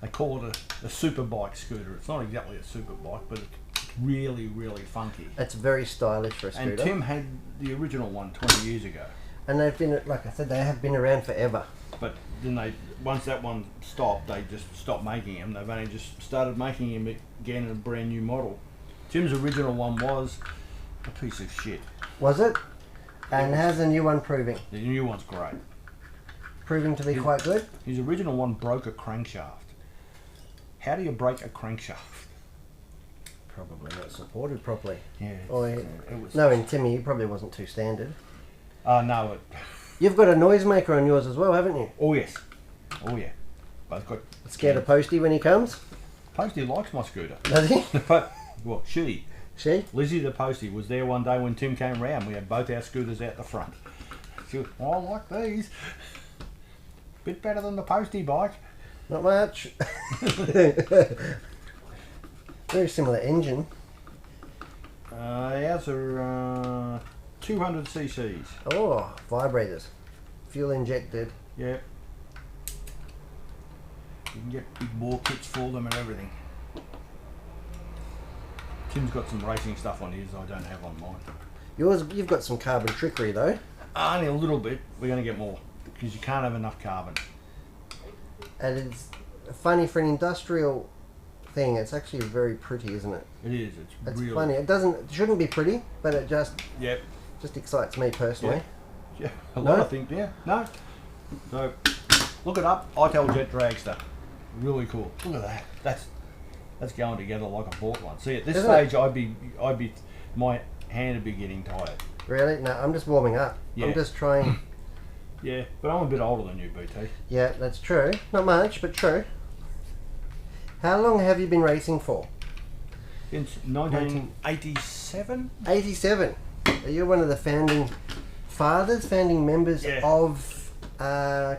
They call it a super bike scooter. It's not exactly a super bike, but it's really, really funky. It's very stylish for a scooter. And Tim had the original one 20 years ago. And they've been, like I said, they have been around forever. But then once that one stopped, they just stopped making them. They've only just started making them again in a brand new model. Tim's original one was a piece of shit. Was it? And how's the new one proving? The new one's great. Proving to be quite good? His original one broke a crankshaft. How do you break a crankshaft? Probably not supported properly. Yeah. Or it was. no, in Timmy, he probably wasn't too standard. No. You've got a noisemaker on yours as well, haven't you? Oh yes. Oh yeah. Both got. Scared of Posty when he comes? Posty likes my scooter. Does he? Well, she. Lizzie the Postie was there one day when Tim came round. We had both our scooters out the front. She was, I like these. Bit better than the Postie bike. Not much. Very similar engine. Ours are 200 cc's. Oh, vibrators. Fuel injected. Yeah. You can get big bore kits for them and everything. Tim's got some racing stuff on his I don't have on mine. You've got some carbon trickery though. Only a little bit. We're going to get more because you can't have enough carbon. And it's funny for an industrial thing. It's actually very pretty, isn't it? It is. It's really funny. It shouldn't be pretty, but it just excites me personally. Yeah. A lot of things. Yeah. No. So look it up. ITEL Jet Dragster. Really cool. Look at that. That's going together like a bought one. See, at this stage, I'd be, my hand would be getting tired. Really? No, I'm just warming up. Yeah. I'm just trying. Yeah, but I'm a bit older than you, BT. Yeah, that's true. Not much, but true. How long have you been racing for? Since 1987. 87. Are you one of the founding members of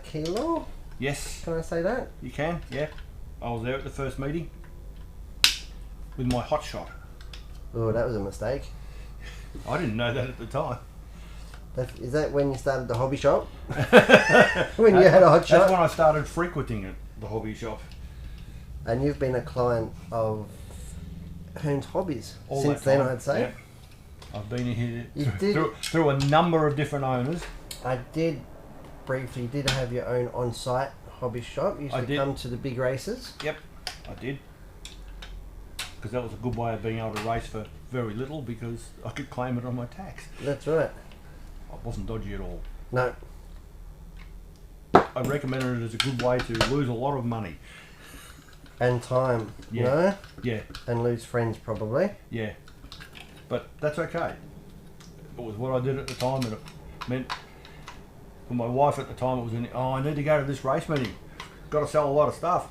Kilo? Yes. Can I say that? You can, yeah. I was there at the first meeting with my hot shot. Oh, that was a mistake. I didn't know that at the time. Is that when you started the hobby shop? When you had a hot shot? That's when I started frequenting it, the hobby shop. And you've been a client of Hearns Hobbies All since that time, then, I'd say. Yeah. I've been here through a number of different owners. I did briefly, you did have your own on-site hobby shop. You used to come to the big races. Yep, I did. Because that was a good way of being able to race for very little because I could claim it on my tax. That's right. I wasn't dodgy at all. No. I recommended it as a good way to lose a lot of money. And time, Yeah. you know? Yeah. And lose friends, probably. Yeah. But that's okay. It was what I did at the time, and it meant for my wife at the time it was I need to go to this race meeting. Got to sell a lot of stuff.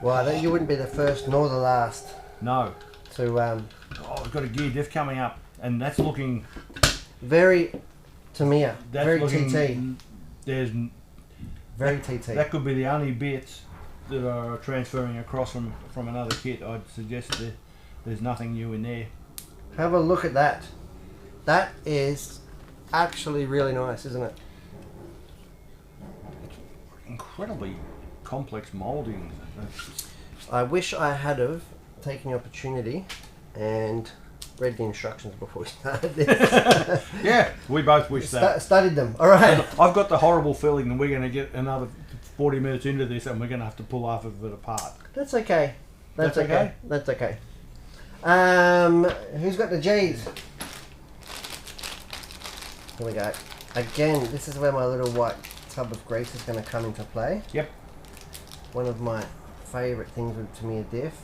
Well, you wouldn't be the first nor the last. No. To we've got a gear diff coming up, and that's looking very Tamiya, that's very looking, TT. There's very TT. That could be the only bits that are transferring across from another kit. I'd suggest that there's nothing new in there. Have a look at that. That is actually really nice, isn't it? It's incredibly complex moulding. I wish I had have taken the opportunity and read the instructions before we started this. Yeah, we both wish that. Studied them. All right. I've got the horrible feeling that we're going to get another 40 minutes into this and we're going to have to pull half of it apart. That's okay. That's okay? That's okay. Who's got the G's? Here we go. Again, this is where my little white tub of grease is going to come into play. Yep. One of my favourite things with Tamiya diff.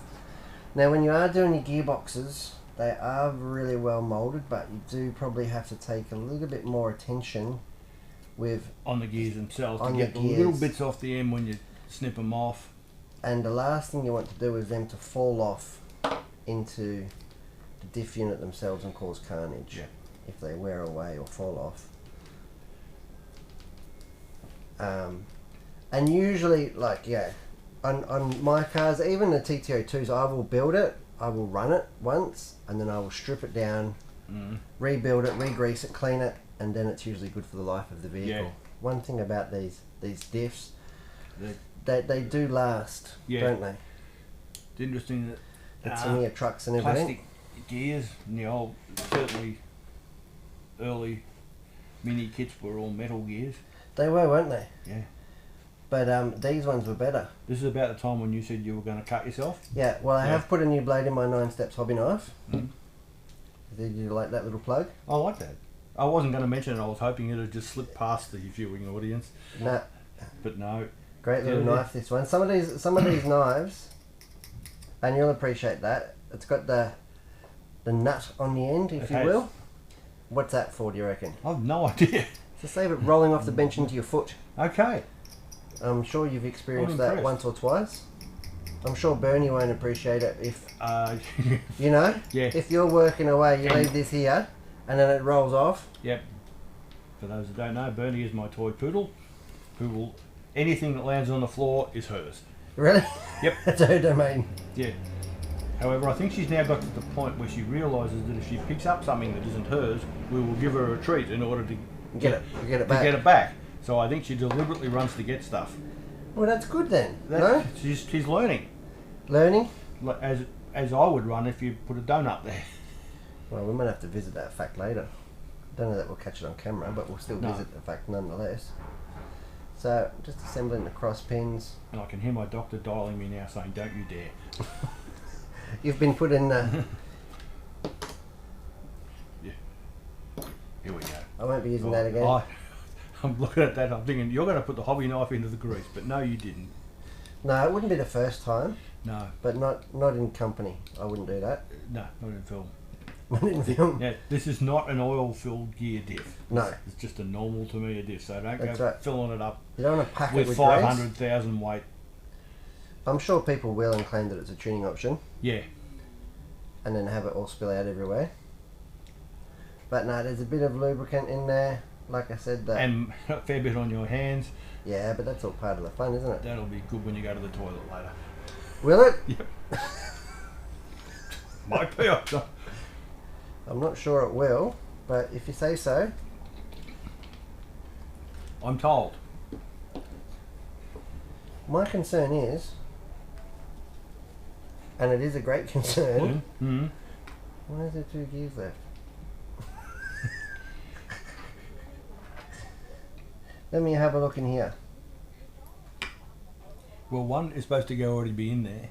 Now, when you are doing your gearboxes, they are really well moulded, but you do probably have to take a little bit more attention with on the gears themselves on to get the the little bits off the end when you snip them off. And the last thing you want to do is them to fall off into the diff unit themselves and cause carnage if they wear away or fall off. And usually, on my cars, even the TT02s, I will build it, I will run it once, and then I will strip it down, rebuild it, re-grease it, clean it, and then it's usually good for the life of the vehicle. Yeah. One thing about these diffs, They do last, Yeah. don't they? It's interesting that The Tamiya trucks and everything. plastic gears in the old, certainly early mini kits were all metal gears. They were, weren't they? Yeah. But these ones were better. This is about the time when you said you were going to cut yourself. Yeah, well, I Yeah. have put a new blade in my 9 Steps hobby knife. Mm. Did you like that little plug? I like that. I wasn't going to mention it. I was hoping it would just slip past the viewing audience, Nah, but no. great little Yeah. knife, this one. Some of these knives, and you'll appreciate that. It's got the nut on the end, if you Okay. will. What's that for, do you reckon? I've no idea. To save it rolling off the bench into your foot. Okay. I'm sure you've experienced I'm that impressed. once or twice. I'm sure Bernie won't appreciate it if, Uh, you know, Yeah. if you're working away, you leave this here, and then it rolls off. Yep. For those that don't know, Bernie is my toy poodle, who will anything that lands on the floor is hers. Really? Yep. That's her domain. Yeah. However, I think she's now got to the point where she realises that if she picks up something that isn't hers, we will give her a treat in order to Get it back. to get it back. So I think she deliberately runs to get stuff. Well, that's good then. No? She's learning, Learning? like, as I would run if you put a donut there. Well, we might have to visit that fact later. Don't know that we'll catch it on camera, but we'll still No. visit the fact nonetheless. So, just assembling the cross pins. And I can hear my doctor dialing me now saying, "Don't you dare." You've been put in. Here we go. I won't be using that again. I'm looking at that. I'm thinking you're going to put the hobby knife into the grease, but no, you didn't. No, it wouldn't be the first time, No, but not in company. I wouldn't do that. no, not in film. Not in film. Yeah, this is not an oil-filled gear diff. No. It's just a normal Tamiya diff. So don't That's go right. filling it up You don't want to pack it with with grease. 500,000 weight. I'm sure people will and claim that it's a tuning option, Yeah, and then have it all spill out everywhere. But no, there's a bit of lubricant in there. Like I said, that. and a fair bit on your hands. Yeah, but that's all part of the fun, isn't it? That'll be good when you go to the toilet later. Will it? Yep. Might be. I'm not sure it will, but if you say so. I'm told. My concern is, and it is a great concern, Mm-hmm. why is there 2 gears left? Let me have a look in here. Well, one is supposed to already be in there.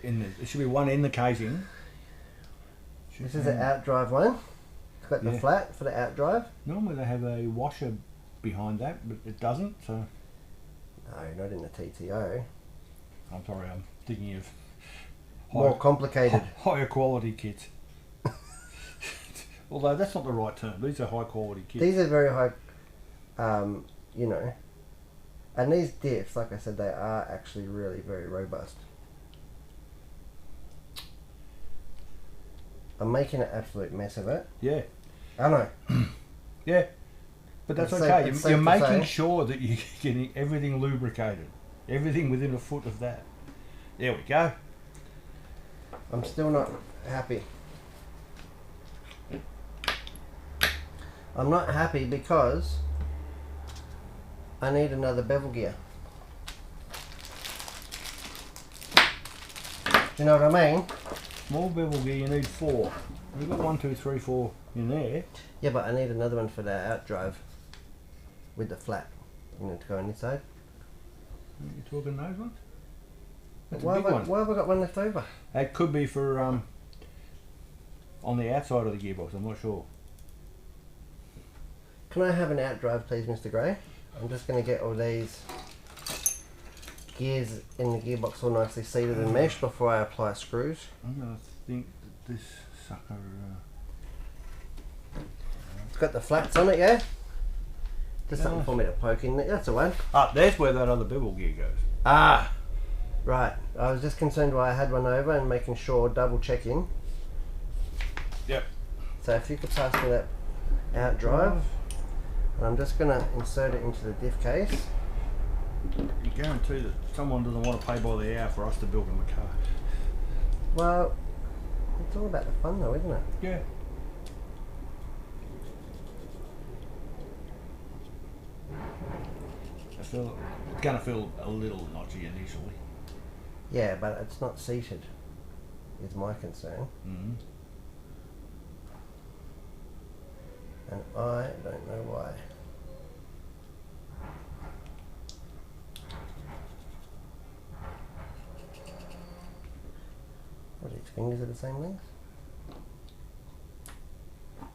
There should be one in the casing. This is an outdrive one. It's got the Yeah. flat for the outdrive. Normally they have a washer behind that, but it doesn't. So No, not in the TTO. I'm sorry, I'm thinking of More complicated. higher quality kits. Although that's not the right term. These are high quality kits. These are very high, you know, and these diffs, like I said, they are actually really very robust. I'm making an absolute mess of it. Yeah, I know. yeah. But that's It's okay. safe- You're, it's safe you're to making say. sure that you're getting everything lubricated. Everything within a foot of that. There we go. I'm still not happy. I'm not happy because I need another bevel gear. Do you know what I mean? Small bevel gear, you need 4. You've got 1, 2, 3, 4 in there. Yeah, but I need another one for the outdrive with the flat. You know, to go on this side. You talking those ones? That's Why a big have, one. why have I got one left over? That could be for on the outside of the gearbox. I'm not sure. Can I have an outdrive, please, Mr. Gray? I'm just going to get all these gears in the gearbox all nicely seated and meshed before I apply screws. I'm gonna think that this sucker. It's got the flats on it, yeah? Just something Yeah. for me to poke in. That's the one. There's where that other bevel gear goes. Ah! Right. I was just concerned why I had one over and making sure, double checking. Yep. So if you could pass me that outdrive. And I'm just going to insert it into the diff case. You guarantee that someone doesn't want to pay by the hour for us to build them a car. Well, it's all about the fun though, isn't it? Yeah. feel it's going to feel a little notchy initially. Yeah, but it's not seated, is my concern. Mm-hmm. And I don't know why. What, each fingers are the same length?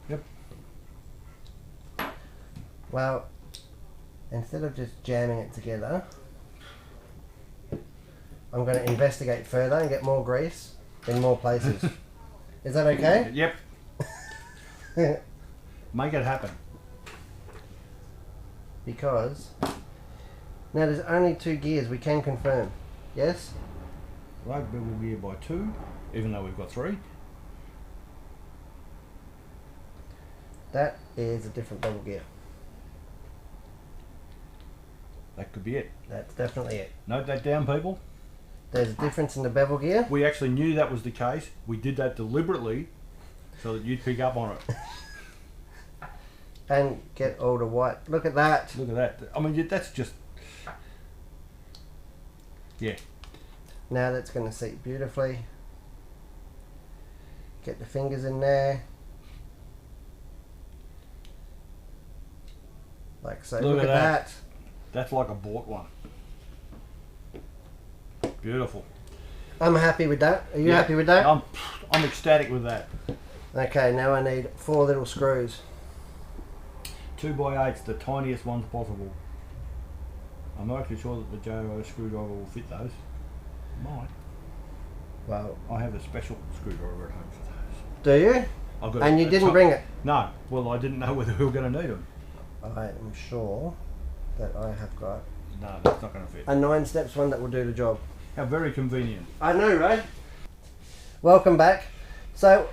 Yep. Well, instead of just jamming it together, I'm going to investigate further and get more grease in more places. Is that okay? Yep. Make it happen. Because now there's only 2 gears, we can confirm. Yes? Right, bevel gear by 2, even though we've got 3. That is a different bevel gear. That could be it. That's definitely it. Note that down, people. There's a difference in the bevel gear. We actually knew that was the case. We did that deliberately so that you'd pick up on it. And get all the white. Look at that. Look at that. I mean, that's just... Yeah. Now that's going to seat beautifully. Get the fingers in there. Like so. Look at that. That's like a bought one. Beautiful. I'm happy with that. Are you happy with that? I'm ecstatic with that. Okay, now I need 4 little screws. 2x8s, the tiniest ones possible. I'm not actually sure that the JO screwdriver will fit those. Might. Well, I have a special screwdriver at home for those. do you? I've got And you didn't bring it? No. Well, I didn't know whether we were going to need them. I am sure that I have got No, that's not going to fit. a 9 steps one that will do the job. How very convenient. I know, right? Welcome back. So,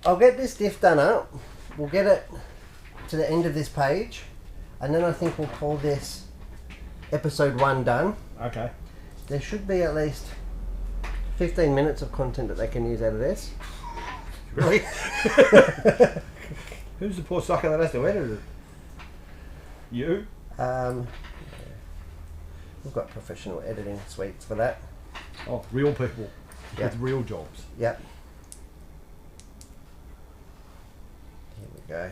I'll get this diff done up. We'll get it to the end of this page. And then I think we'll call this episode 1 done. Okay. There should be at least 15 minutes of content that they can use out of this. Really? Who's the poor sucker that has to edit it? You? We've got professional editing suites for that. Oh, real people Yep. with real jobs. Yep. Here we go.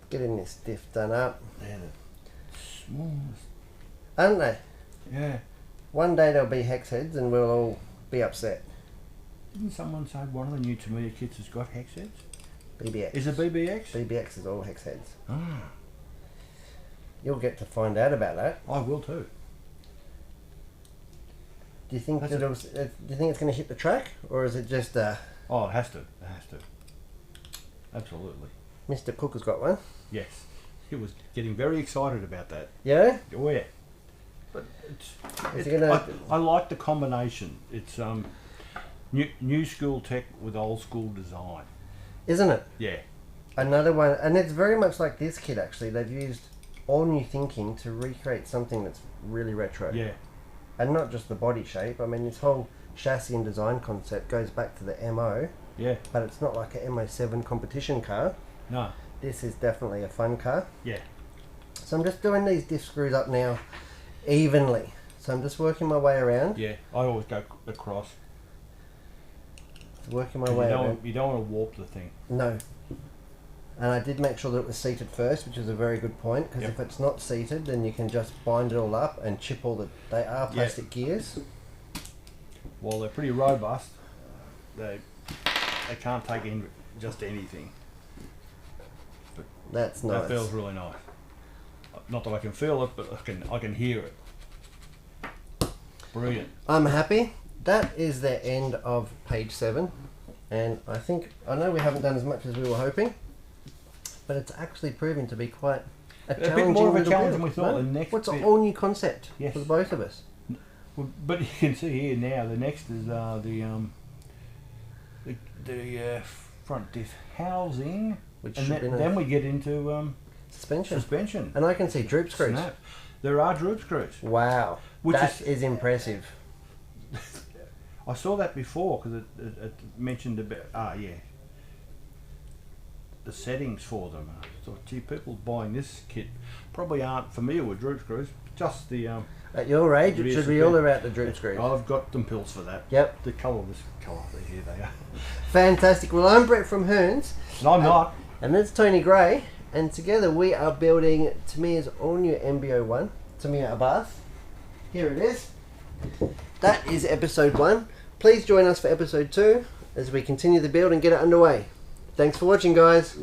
Getting this diff done up. They're the smallest. Aren't they? Yeah. One day there'll be hex heads and we'll all be upset. Didn't someone say one of the new Tamiya kits has got hex heads? BBX. Is it BBX? BBX is all hex heads. Ah, You'll get to find out about that. I will too. Do you think That's that do you think it's going to hit the track, or is it just Oh, it has to. It has to. Absolutely. Mr. Cook has got one? Yes. He was getting very excited about that. Yeah. Oh yeah. But Is he gonna? I like the combination. It's new school tech with old school design. Isn't it? Yeah. Another one, and it's very much like this kit actually. They've used all new thinking to recreate something that's really retro. Yeah. And not just the body shape. I mean, this whole chassis and design concept goes back to the MO, Yeah. but it's not like a MO7 competition car. No. This is definitely a fun car. Yeah. So I'm just doing these diff screws up now evenly. So I'm just working my way around. Yeah. I always go across. Working my You way don't, around. you don't want to warp the thing. No. And I did make sure that it was seated first, which is a very good point, because Yep. if it's not seated, then you can just bind it all up and chip all the... They are plastic gears. While they're pretty robust, they can't take in just anything. That's nice. That feels really nice. Not that I can feel it, but I can hear it. Brilliant. I'm happy. That is the end of page 7. And I know we haven't done as much as we were hoping, but it's actually proving to be quite a bit challenging more of a little challenge build. than we thought. No? The next What's an bit- all new concept Yes. for both of us? Well, but you can see here now. The next is the front diff housing, Which and should be then we get into suspension. suspension. And I can see droop screws. Snap. There are droop screws. Wow. Which That is- is impressive. I saw that before because it mentioned about the the settings for them. I thought, gee, people buying this kit probably aren't familiar with droop screws. Just the At your age, it should be all about the droop screws. I've got them pills for that. Yep. The colour, this colour, here they are. Fantastic. Well, I'm Brett from Hearns. And I'm not. And that's Tony Gray. And together we are building Tamiya's all-new MB-01, Tamiya Abarth. Here it is. That is episode 1. Please join us for episode 2 as we continue the build and get it underway. Thanks for watching, guys.